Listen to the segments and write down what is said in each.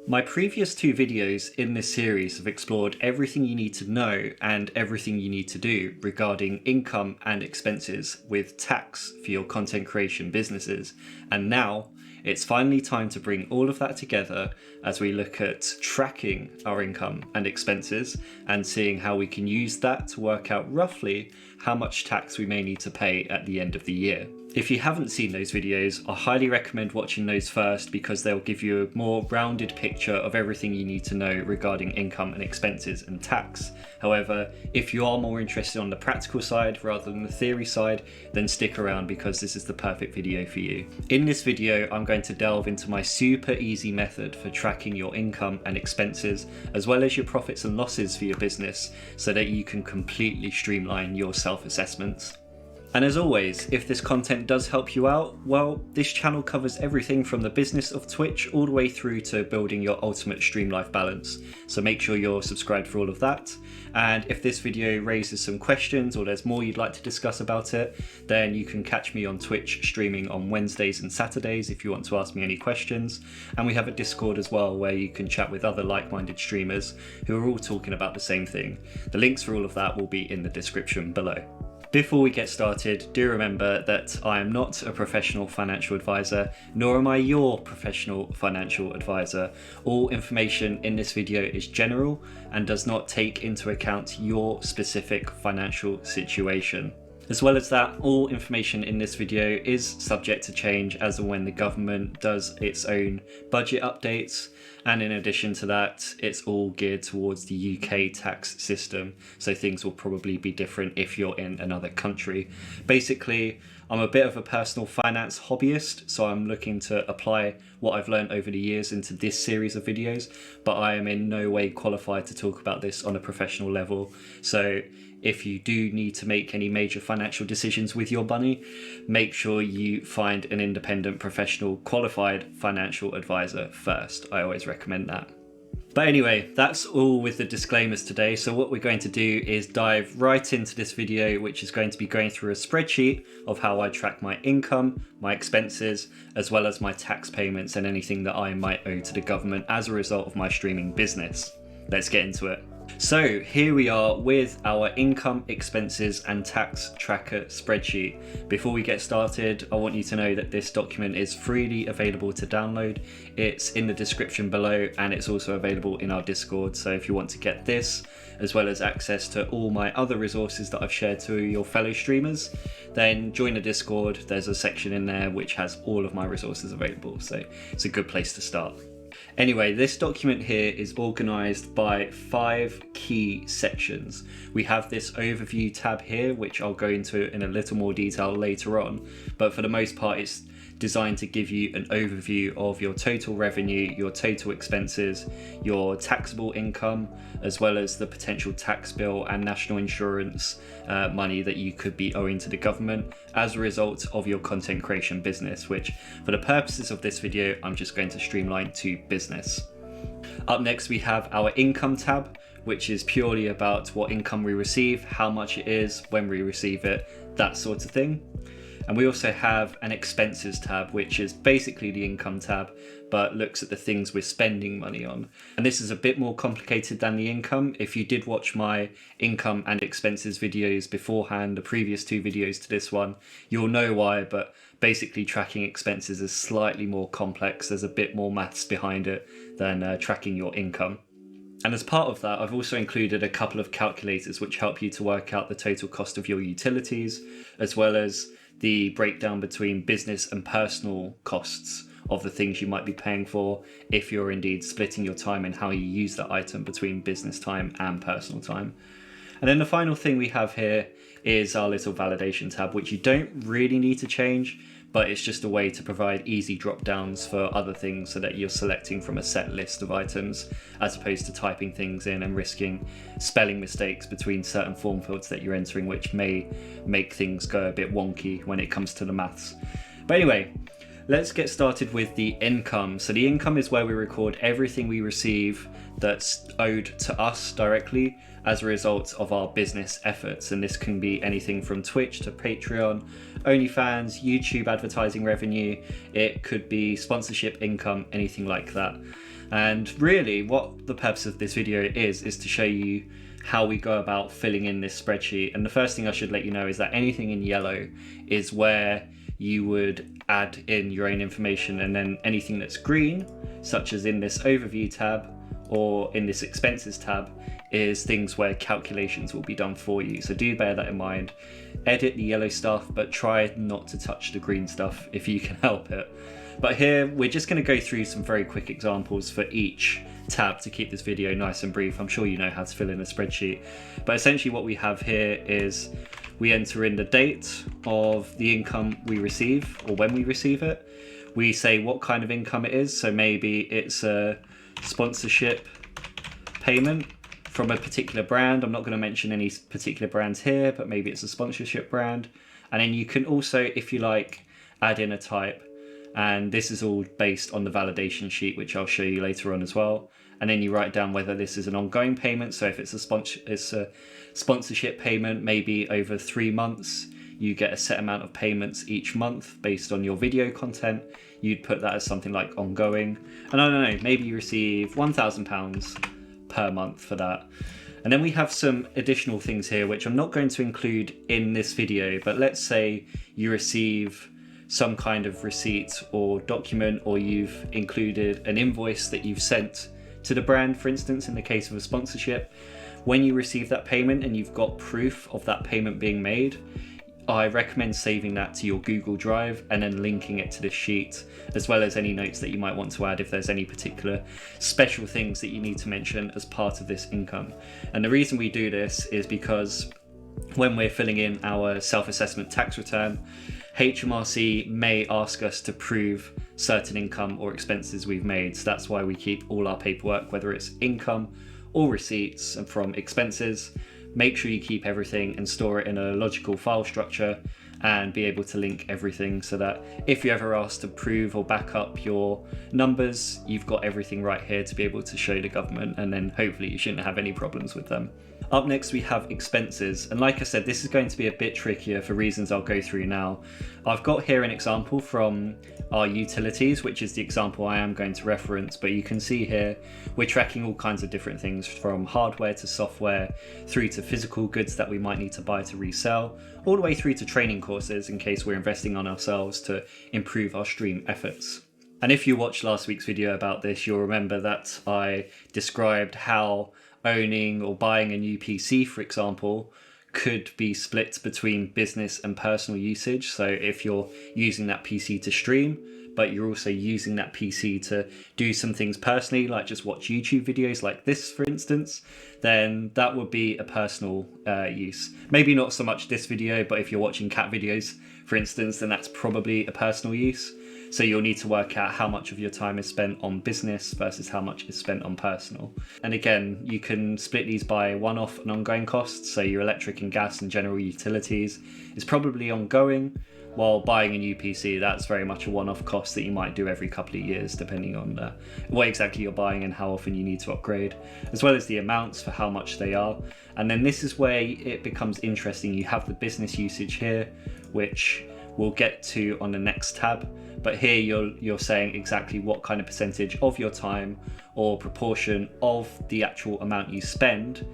My previous two videos in this series have explored everything you need to know and everything you need to do regarding income and expenses with tax for your content creation businesses. And now it's finally time to bring all of that together as we look at tracking our income and expenses and seeing how we can use that to work out roughly how much tax we may need to pay at the end of the year. If you haven't seen those videos, I highly recommend watching those first because they'll give you a more rounded picture of everything you need to know regarding income and expenses and tax. However, if you are more interested on the practical side rather than the theory side, then stick around because this is the perfect video for you. In this video, I'm going to delve into my super easy method for tracking your income and expenses, as well as your profits and losses for your business, so that you can completely streamline your self-assessments. And as always, if this content does help you out, well, this channel covers everything from the business of Twitch all the way through to building your ultimate stream life balance. So make sure you're subscribed for all of that. And if this video raises some questions or there's more you'd like to discuss about it, then you can catch me on Twitch streaming on Wednesdays and Saturdays if you want to ask me any questions. And we have a Discord as well where you can chat with other like-minded streamers who are all talking about the same thing. The links for all of that will be in the description below. Before we get started, do remember that I am not a professional financial advisor, nor am I your professional financial advisor. All information in this video is general and does not take into account your specific financial situation. As well as that, all information in this video is subject to change as and when the government does its own budget updates. And in addition to that, it's all geared towards the UK tax system. So things will probably be different if you're in another country. Basically, I'm a bit of a personal finance hobbyist, so I'm looking to apply what I've learned over the years into this series of videos, but I am in no way qualified to talk about this on a professional level. So if you do need to make any major financial decisions with your money, make sure you find an independent, professional, qualified financial advisor first. I always recommend that. But anyway, that's all with the disclaimers today. So what we're going to do is dive right into this video, which is going to be going through a spreadsheet of how I track my income, my expenses, as well as my tax payments and anything that I might owe to the government as a result of my streaming business. Let's get into it. So here we are with our income, expenses and tax tracker spreadsheet. Before we get started, I want you to know that this document is freely available to download. It's in the description below and it's also available in our Discord. So if you want to get this, as well as access to all my other resources that I've shared to your fellow streamers, then join the Discord. There's a section in there which has all of my resources available. So it's a good place to start. Anyway, this document here is organized by 5 key sections. We have this overview tab here, which I'll go into in a little more detail later on, but for the most part it's designed to give you an overview of your total revenue, your total expenses, your taxable income, as well as the potential tax bill and national insurance money that you could be owing to the government as a result of your content creation business, which for the purposes of this video, I'm just going to streamline to business. Up next, we have our income tab, which is purely about what income we receive, how much it is, when we receive it, that sort of thing. And we also have an expenses tab, which is basically the income tab, but looks at the things we're spending money on. And this is a bit more complicated than the income. If you did watch my income and expenses videos beforehand, the previous 2 videos to this one, you'll know why, but basically tracking expenses is slightly more complex. There's a bit more maths behind it than tracking your income. And as part of that, I've also included a couple of calculators which help you to work out the total cost of your utilities, as well as the breakdown between business and personal costs of the things you might be paying for if you're indeed splitting your time and how you use that item between business time and personal time. And then the final thing we have here is our little validation tab, which you don't really need to change, but it's just a way to provide easy drop downs for other things so that you're selecting from a set list of items as opposed to typing things in and risking spelling mistakes between certain form fields that you're entering, which may make things go a bit wonky when it comes to the maths. But anyway, let's get started with the income. So the income is where we record everything we receive that's owed to us directly as a result of our business efforts. And this can be anything from Twitch to Patreon, OnlyFans, YouTube advertising revenue. It could be sponsorship income, anything like that. And really what the purpose of this video is to show you how we go about filling in this spreadsheet. And the first thing I should let you know is that anything in yellow is where you would add in your own information, and then anything that's green, such as in this overview tab or in this expenses tab, is things where calculations will be done for you. So do bear that in mind. Edit the yellow stuff, but try not to touch the green stuff if you can help it. But here we're just going to go through some very quick examples for each tab to keep this video nice and brief. I'm sure you know how to fill in a spreadsheet, but essentially what we have here is we enter in the date of the income we receive, or when we receive it. We say what kind of income it is, so maybe it's a sponsorship payment from a particular brand. I'm not going to mention any particular brands here, but maybe it's a sponsorship brand. And then you can also, if you like, add in a type. And this is all based on the validation sheet, which I'll show you later on as well. And then you write down whether this is an ongoing payment. So if it's a sponsorship payment, maybe over 3 months, you get a set amount of payments each month based on your video content. You'd put that as something like ongoing. And I don't know, maybe you receive £1,000 per month for that. And then we have some additional things here, which I'm not going to include in this video, but let's say you receive some kind of receipt or document, or you've included an invoice that you've sent to the brand, for instance, in the case of a sponsorship. When you receive that payment and you've got proof of that payment being made, I recommend saving that to your Google Drive and then linking it to this sheet, as well as any notes that you might want to add if there's any particular special things that you need to mention as part of this income. And the reason we do this is because when we're filling in our self-assessment tax return, HMRC may ask us to prove certain income or expenses we've made. So that's why we keep all our paperwork, whether it's income or receipts and from expenses. Make sure you keep everything and store it in a logical file structure and be able to link everything, so that if you're ever asked to prove or back up your numbers, you've got everything right here to be able to show the government, and then hopefully you shouldn't have any problems with them. Up next we have expenses, and like I said, this is going to be a bit trickier for reasons I'll go through now. I've got here an example from our utilities, which is the example I am going to reference, but you can see here we're tracking all kinds of different things, from hardware to software, through to physical goods that we might need to buy to resell, all the way through to training courses in case we're investing on ourselves to improve our stream efforts. And if you watched last week's video about this, you'll remember that I described how owning or buying a new PC, for example, could be split between business and personal usage. So if you're using that PC to stream, but you're also using that PC to do some things personally, like just watch YouTube videos like this, for instance, then that would be a personal use. Maybe not so much this video, but if you're watching cat videos, for instance, then that's probably a personal use. So you'll need to work out how much of your time is spent on business versus how much is spent on personal. And again, you can split these by one-off and ongoing costs. So your electric and gas and general utilities is probably ongoing, while buying a new PC, that's very much a one-off cost that you might do every couple of years, depending on what exactly you're buying and how often you need to upgrade, as well as the amounts for how much they are. And then this is where it becomes interesting. You have the business usage here, which we'll get to on the next tab. But here you're saying exactly what kind of percentage of your time or proportion of the actual amount you spend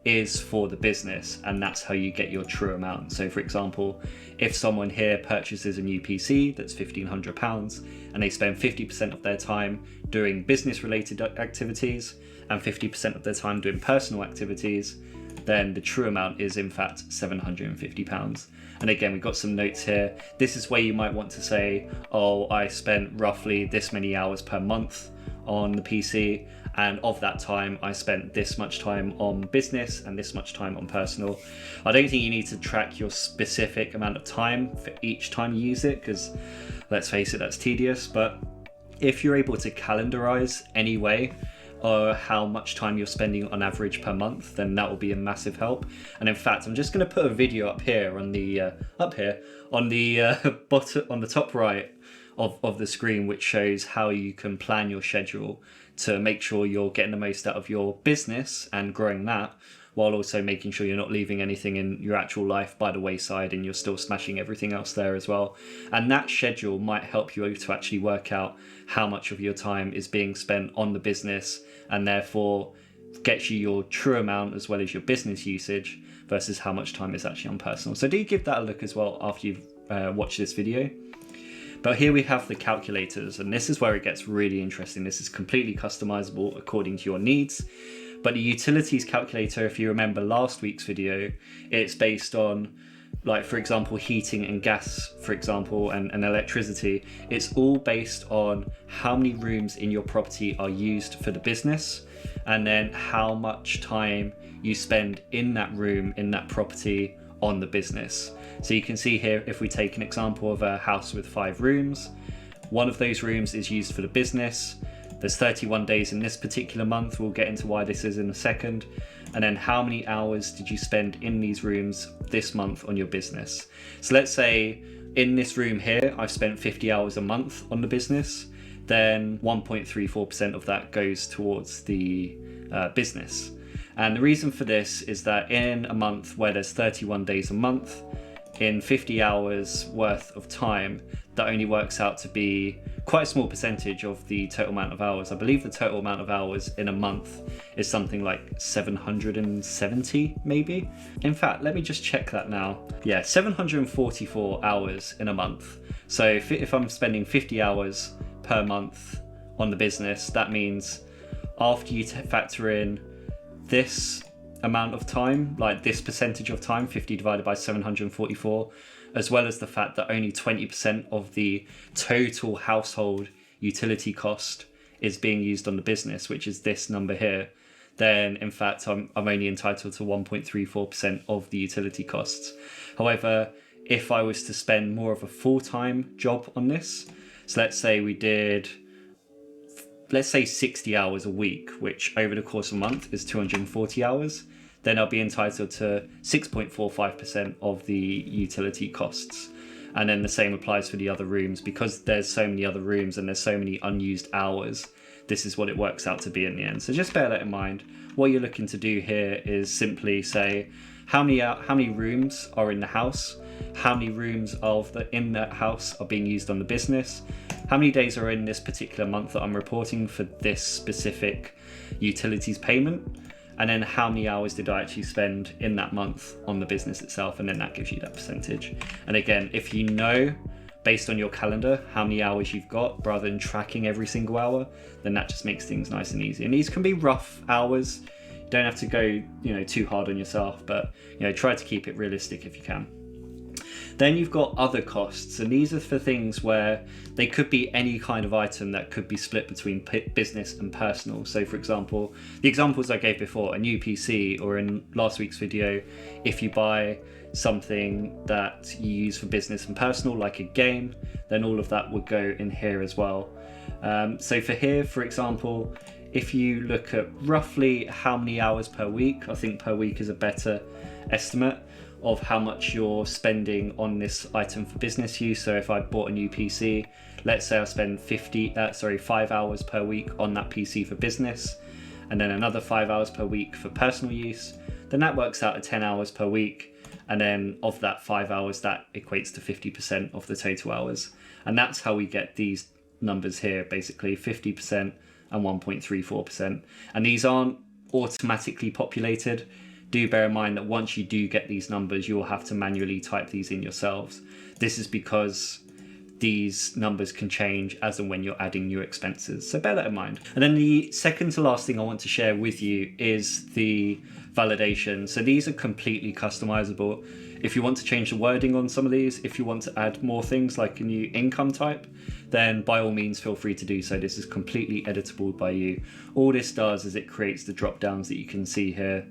is for the business, and that's how you get your true amount. So for example, if someone here purchases a new PC that's £1,500 and they spend 50% of their time doing business related activities and 50% of their time doing personal activities, then the true amount is in fact £750. And again, we've got some notes here. This is where you might want to say, oh, I spent roughly this many hours per month on the PC, and of that time I spent this much time on business and this much time on personal. I don't think you need to track your specific amount of time for each time you use it, because let's face it, that's tedious. But if you're able to calendarize anyway, or how much time you're spending on average per month, then that will be a massive help. And in fact, I'm just going to put a video up here on the bottom, on the top right of the screen, which shows how you can plan your schedule to make sure you're getting the most out of your business and growing that, while also making sure you're not leaving anything in your actual life by the wayside and you're still smashing everything else there as well. And that schedule might help you to actually work out how much of your time is being spent on the business, and therefore gets you your true amount as well as your business usage versus how much time is actually on personal. So do give that a look as well after you've watched this video. But here we have the calculators, and this is where it gets really interesting. This is completely customizable according to your needs. But the utilities calculator, if you remember last week's video, it's based on, like, for example, heating and gas, for example, and electricity. It's all based on how many rooms in your property are used for the business, and then how much time you spend in that room, in that property, on the business. So you can see here, if we take an example of a house with 5 rooms, one of those rooms is used for the business. There's 31 days in this particular month. We'll get into why this is in a second. And then how many hours did you spend in these rooms this month on your business? So let's say in this room here, I've spent 50 hours a month on the business. Then 1.34% of that goes towards the business. And the reason for this is that in a month where there's 31 days a month, in 50 hours worth of time, that only works out to be quite a small percentage of the total amount of hours. I believe the total amount of hours in a month is something like 770 maybe. In fact, let me just check that now. Yeah, 744 hours in a month. So if I'm spending 50 hours per month on the business, that means after you factor in this amount of time, like this percentage of time, 50 divided by 744, as well as the fact that only 20% of the total household utility cost is being used on the business, which is this number here, then in fact I'm only entitled to 1.34% of the utility costs. However, if I was to spend more of a full-time job on this, so let's say we did, let's say 60 hours a week, which over the course of a month is 240 hours, then I'll be entitled to 6.45% of the utility costs. And then the same applies for the other rooms. Because there's so many other rooms and there's so many unused hours, this is what it works out to be in the end. So just bear that in mind. What you're looking to do here is simply say how many rooms are in the house, how many rooms in that house are being used on the business, how many days are in this particular month that I'm reporting for this specific utilities payment, and then how many hours did I actually spend in that month on the business itself, and then that gives you that percentage. And again, if you know based on your calendar how many hours you've got rather than tracking every single hour, then that just makes things nice and easy. And these can be rough hours. You don't have to go, too hard on yourself, but try to keep it realistic if you can. Then you've got other costs, and these are for things where they could be any kind of item that could be split between business and personal. So for example, the examples I gave before, a new PC, or in last week's video, if you buy something that you use for business and personal, like a game, then all of that would go in here as well. So for here, for example, if you look at roughly how many hours per week, I think per week is a better estimate of how much you're spending on this item for business use. So if I bought a new PC, let's say I spend 5 hours per week on that PC for business, and then another 5 hours per week for personal use, then that works out at 10 hours per week. And then of that 5 hours, that equates to 50% of the total hours. And that's how we get these numbers here, basically 50% and 1.34%. And these aren't automatically populated. Do bear in mind that once you do get these numbers, you'll have to manually type these in yourselves. This is because these numbers can change as and when you're adding new expenses. So bear that in mind. And then the second to last thing I want to share with you is the validation. So these are completely customizable. If you want to change the wording on some of these, if you want to add more things like a new income type, then by all means feel free to do so. This is completely editable by you. All this does is it creates the drop downs that you can see here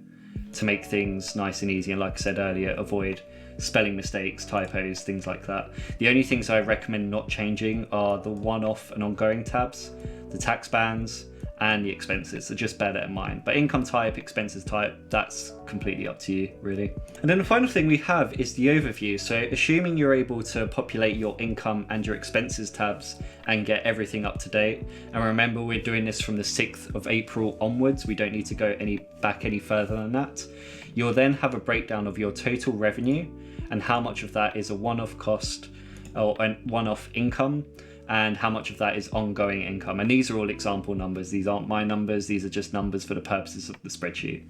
to make things nice and easy, and like I said earlier, avoid spelling mistakes, typos, things like that. The only things I recommend not changing are the one-off and ongoing tabs, the tax bands, and the expenses, so just bear that in mind. But income type, expenses type, that's completely up to you, really. And then the final thing we have is the overview. So assuming you're able to populate your income and your expenses tabs and get everything up to date, and remember we're doing this from the 6th of April onwards, we don't need to go back any further than that. You'll then have a breakdown of your total revenue and how much of that is a one-off cost or a one-off income, and how much of that is ongoing income. And these are all example numbers. These aren't my numbers. These are just numbers for the purposes of the spreadsheet.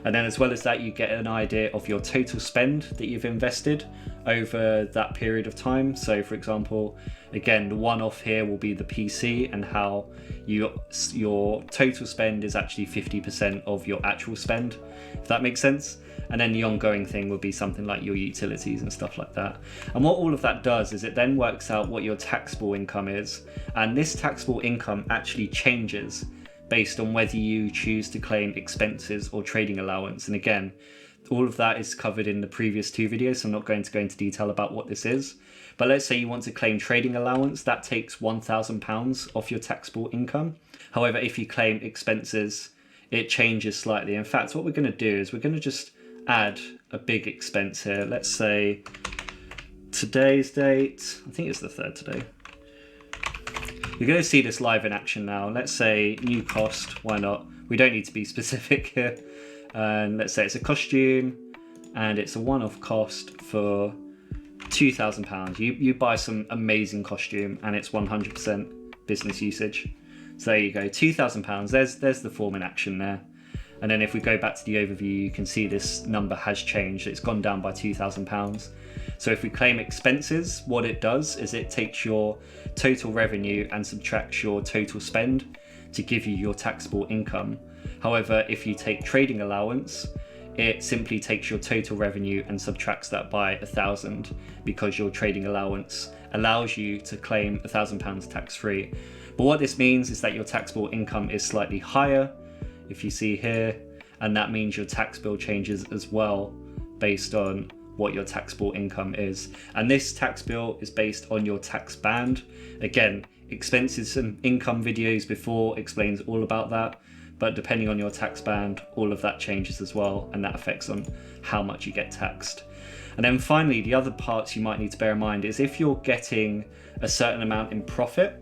And then as well as that, you get an idea of your total spend that you've invested over that period of time. So for example, again, the one-off here will be the PC and how your total spend is actually 50% of your actual spend, if that makes sense. And then the ongoing thing would be something like your utilities and stuff like that. And what all of that does is it then works out what your taxable income is. And this taxable income actually changes based on whether you choose to claim expenses or trading allowance. And again, all of that is covered in the previous 2 videos, so I'm not going to go into detail about what this is. But let's say you want to claim trading allowance, that takes £1,000 off your taxable income. However, if you claim expenses, it changes slightly. In fact, what we're going to do is we're going to just add a big expense here. Let's say today's date, I think it's the 3rd today. You're going to see this live in action now. Let's say new cost, why not? We don't need to be specific here. And let's say it's a costume and it's a one-off cost for £2,000. You buy some amazing costume and it's 100% business usage. So there you go, £2,000. There's the form in action there. And then if we go back to the overview, you can see this number has changed. It's gone down by £2,000. So if we claim expenses, what it does is it takes your total revenue and subtracts your total spend to give you your taxable income. However, if you take trading allowance, it simply takes your total revenue and subtracts that by 1,000 because your trading allowance allows you to claim £1,000 tax-free. But what this means is that your taxable income is slightly higher, if you see here, and that means your tax bill changes as well based on what your taxable income is. And this tax bill is based on your tax band. Again, expenses and income videos before explains all about that, but depending on your tax band, all of that changes as well, and that affects on how much you get taxed. And then finally, the other parts you might need to bear in mind is if you're getting a certain amount in profit,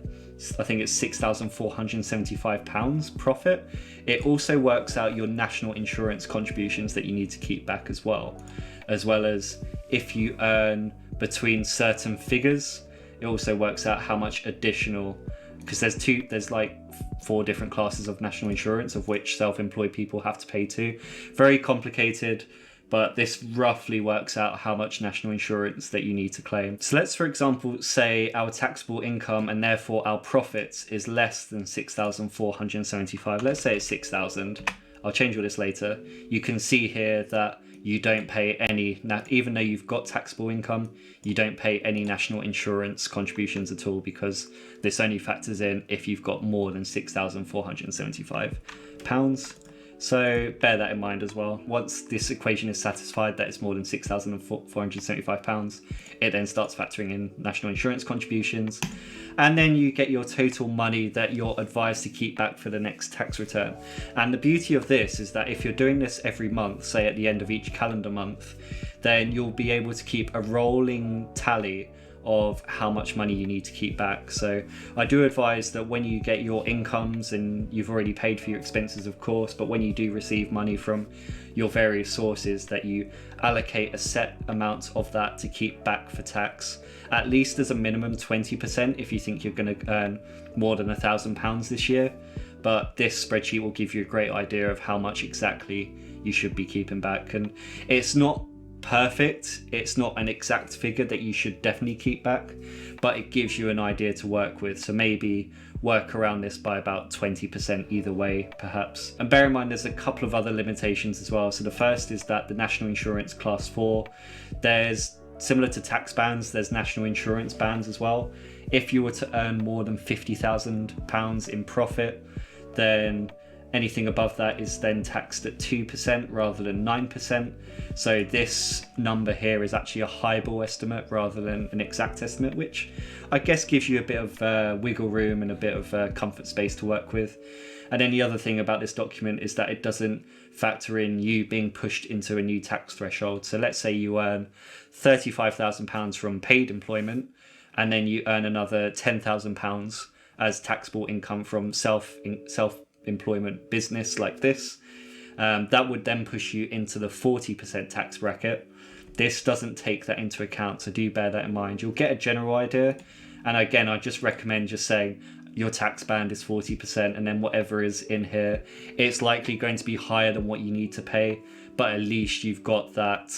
I think it's £6,475 profit, it also works out your national insurance contributions that you need to keep back as well as if you earn between certain figures, it also works out how much additional, because there's like 4 different classes of national insurance of which self-employed people have to pay to. Very complicated, but this roughly works out how much national insurance that you need to claim. So let's, for example, say our taxable income and therefore our profits is less than 6,475. Let's say it's 6,000. I'll change all this later. You can see here that you don't pay any, even though you've got taxable income, you don't pay any national insurance contributions at all because this only factors in if you've got more than £6,475. So bear that in mind as well. Once this equation is satisfied that it's more than £6,475, it then starts factoring in national insurance contributions. And then you get your total money that you're advised to keep back for the next tax return. And the beauty of this is that if you're doing this every month, say at the end of each calendar month, then you'll be able to keep a rolling tally of how much money you need to keep back. So I do advise that when you get your incomes, and you've already paid for your expenses of course, but when you do receive money from your various sources, that you allocate a set amount of that to keep back for tax, at least as a minimum 20% if you think you're going to earn more than £1,000 this year. But this spreadsheet will give you a great idea of how much exactly you should be keeping back. And it's not perfect, it's not an exact figure that you should definitely keep back, but it gives you an idea to work with. So maybe work around this by about 20% either way, perhaps. And bear in mind there's a couple of other limitations as well. So the first is that the national insurance class 4, there's, similar to tax bands, there's national insurance bands as well. If you were to earn more than £50,000 in profit, then anything above that is then taxed at 2% rather than 9%. So this number here is actually a highball estimate rather than an exact estimate, which I guess gives you a bit of wiggle room and a bit of comfort space to work with. And then the other thing about this document is that it doesn't factor in you being pushed into a new tax threshold. So let's say you earn £35,000 from paid employment, and then you earn another £10,000 as taxable income from self-employment business like this. That would then push you into the 40% tax bracket. This doesn't take that into account, so do bear that in mind. You'll get a general idea. And again, I just recommend just saying your tax band is 40%, and then whatever is in here, it's likely going to be higher than what you need to pay, but at least you've got that,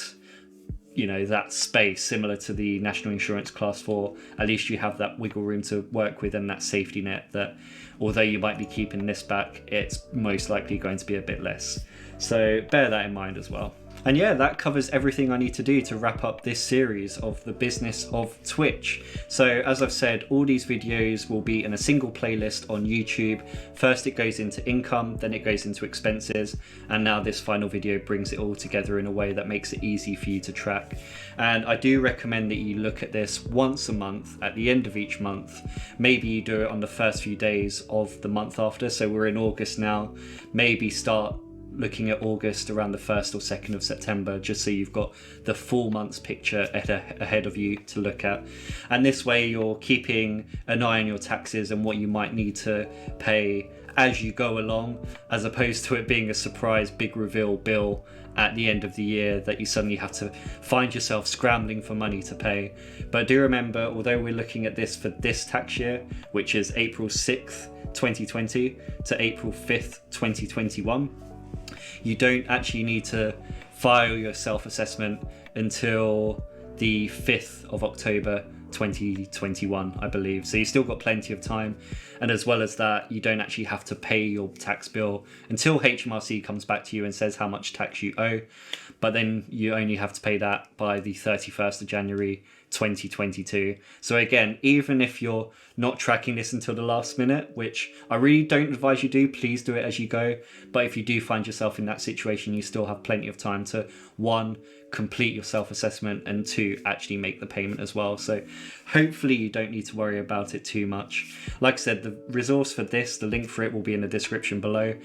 you know, that space similar to the national insurance class 4. At least you have that wiggle room to work with and that safety net that although you might be keeping this back, it's most likely going to be a bit less. So bear that in mind as well. And yeah, that covers everything I need to do to wrap up this series of the business of Twitch. So as I've said, all these videos will be in a single playlist on YouTube. First it goes into income, then it goes into expenses, and now this final video brings it all together in a way that makes it easy for you to track. And I do recommend that you look at this once a month at the end of each month. Maybe you do it on the first few days of the month after. So we're in August now. Maybe start looking at August around the 1st or 2nd of September, just so you've got the full month's picture ahead of you to look at. And this way you're keeping an eye on your taxes and what you might need to pay as you go along, as opposed to it being a surprise big reveal bill at the end of the year that you suddenly have to find yourself scrambling for money to pay. But do remember, although we're looking at this for this tax year, which is April 6th 2020 to April 5th 2021, you don't actually need to file your self-assessment until the 5th of October 2021, I believe. So you still got plenty of time. And as well as that, you don't actually have to pay your tax bill until HMRC comes back to you and says how much tax you owe. But then you only have to pay that by the 31st of January 2022. So again, even if you're not tracking this until the last minute, which I really don't advise you do, please do it as you go. But if you do find yourself in that situation, you still have plenty of time to, 1, complete your self-assessment, and 2, actually make the payment as well. So hopefully you don't need to worry about it too much. Like I said, the resource for this, the link for it will be in the description below.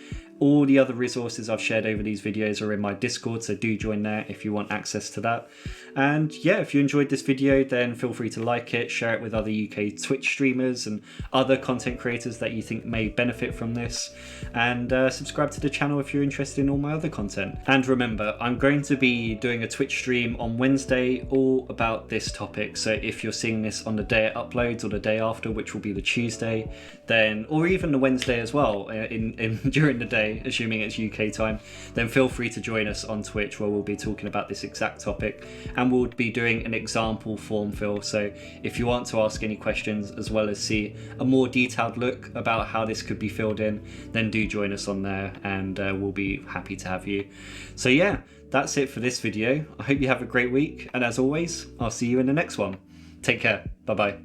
All the other resources I've shared over these videos are in my Discord, so do join there if you want access to that. And yeah, if you enjoyed this video, then feel free to like it, share it with other UK Twitch streamers and other content creators that you think may benefit from this, and subscribe to the channel if you're interested in all my other content. And remember, I'm going to be doing a Twitch stream on Wednesday all about this topic, so if you're seeing this on the day it uploads or the day after, which will be the Tuesday, then, or even the Wednesday as well, during the day, assuming it's UK time, then feel free to join us on Twitch, where we'll be talking about this exact topic, and we'll be doing an example form fill. So if you want to ask any questions as well as see a more detailed look about how this could be filled in, then do join us on there, and we'll be happy to have you. So yeah, that's it for this video. I hope you have a great week, and as always, I'll see you in the next one. Take care. Bye bye.